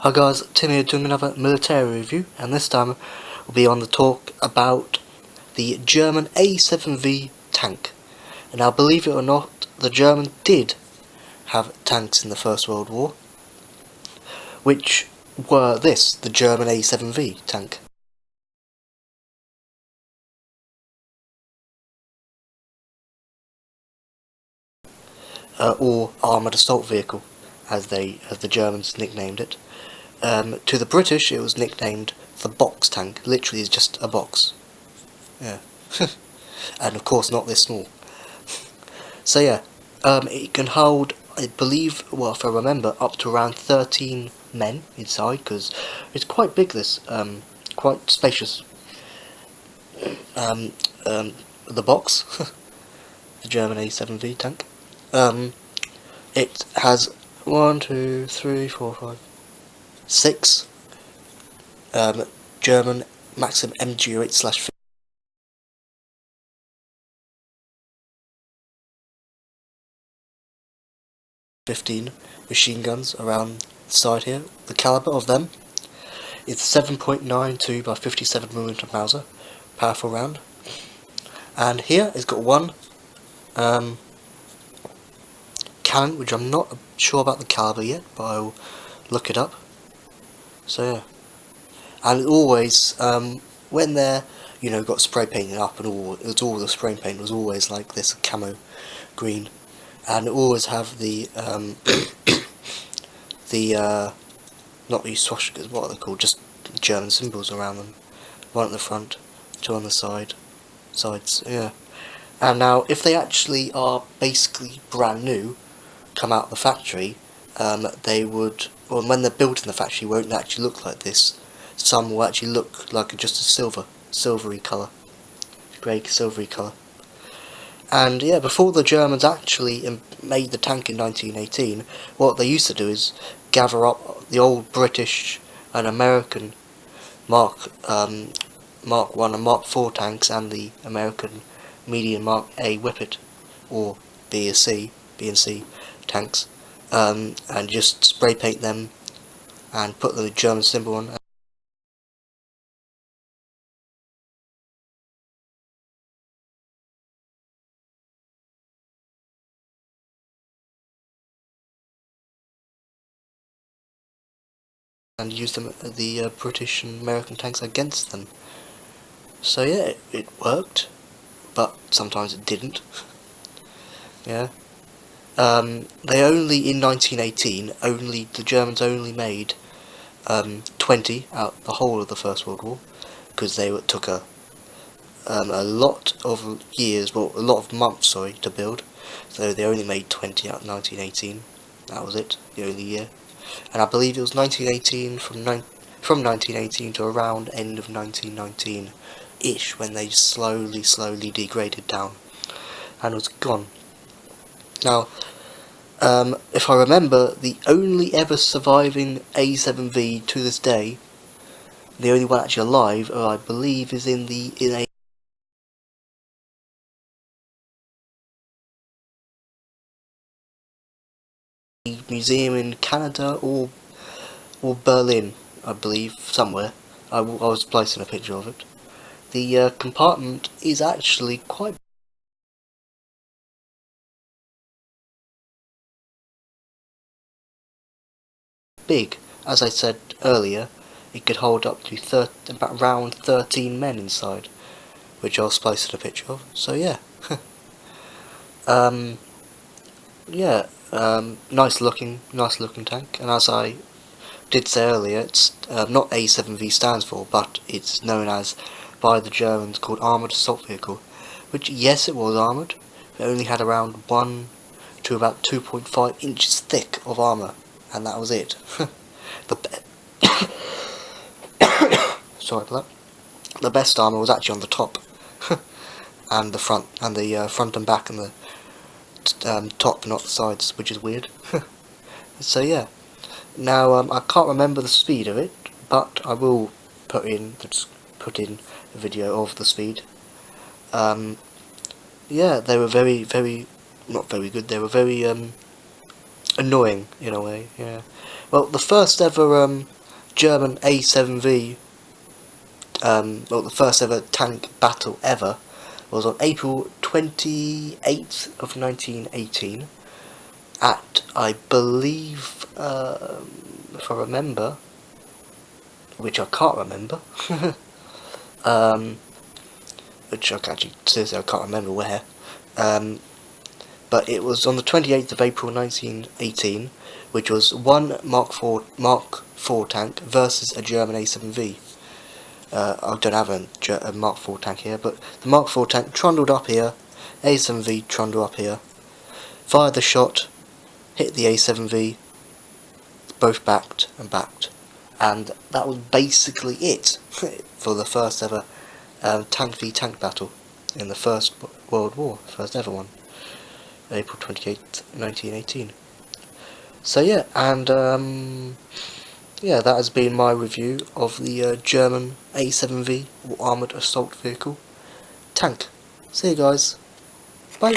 Hi guys, Tim here doing another military review, and this time we'll be on the talk about the German A7v tank. And now, believe it or not, the Germans did have tanks in the First World War, which were the German A7v tank. Or Armoured Assault Vehicle, as the Germans nicknamed it. To the British, it was nicknamed the box tank. Literally, it's just a box. Yeah. And of course, not this small. So yeah, it can hold, I believe, well, if I remember, up to around 13 men inside, because it's quite big, quite spacious. The box, the German A7v tank. It has 1, 2, 3, 4, 5, 6 German Maxim MG08/15 machine guns around the side here. The caliber of them is 7.92 by 57mm Mauser, powerful round. And here it's got one cannon, which I'm not sure about the caliber yet, but I'll look it up. So yeah, and it always when they're got spray painted up and all the spray paint was always like this camo green, and it always have the not these swastikas, what are they called, just German symbols around them, one at the front, two on the sides, yeah. And now, if they actually are basically brand new, come out of the factory, they would, well, when they're built in the factory, won't actually look like this. Some will actually look like just a silvery colour, grey silvery colour. And yeah, before the Germans actually made the tank in 1918, what they used to do is gather up the old British and American Mark 1 and Mark 4 tanks and the American medium Mark A Whippet or B and C tanks, and just spray paint them and put the German symbol on. And use them, the British and American tanks, against them. So yeah, it worked, but sometimes it didn't. Yeah. They only, in 1918, the Germans only made 20 out the whole of the First World War, because they took a lot of years, well, a lot of months, sorry, to build. So they only made 20 out in 1918. That was it, the only year. And I believe it was 1918 from 1918 to around end of 1919-ish, when they slowly degraded down and was gone. Now, if I remember, the only ever surviving A7v to this day, the only one actually alive, I believe, is in a museum in Canada or Berlin, I believe, somewhere. I was placing a picture of it. The compartment is actually quite big. As I said earlier, it could hold up to around 13 men inside, which I was placing a picture of. So yeah, yeah, nice looking tank. And as I did say earlier, it's not A7v stands for, but it's known as by the Germans called Armoured Assault Vehicle, which, yes, it was armoured, but it only had around 1 to about 2.5 inches thick of armour, and that was it. Sorry for that. The best armour was actually on the top, and the front, front and back, and the top, not the sides, which is weird. So yeah. Now, I can't remember the speed of it, but I will put in a video of the speed. Yeah, they were very, not very good. They were very annoying in a way. Yeah, Well, the first ever German A7v, well, the first ever tank battle ever, was on April 28th of 1918 at, I believe, if I remember, which I can't remember, which I actually, seriously, I can't remember where, but it was on the 28th of April 1918, which was one Mark IV tank versus a German A7v. I don't have a Mark IV tank here, but the Mark IV tank trundled up here, A7v trundled up here, fired the shot, hit the A7v, both backed, and that was basically it for the first ever tank v tank battle in the First World War, first ever one, April 28th, 1918. So yeah, and yeah, that has been my review of the German A7v, or Armoured Assault Vehicle, tank. See you guys, bye.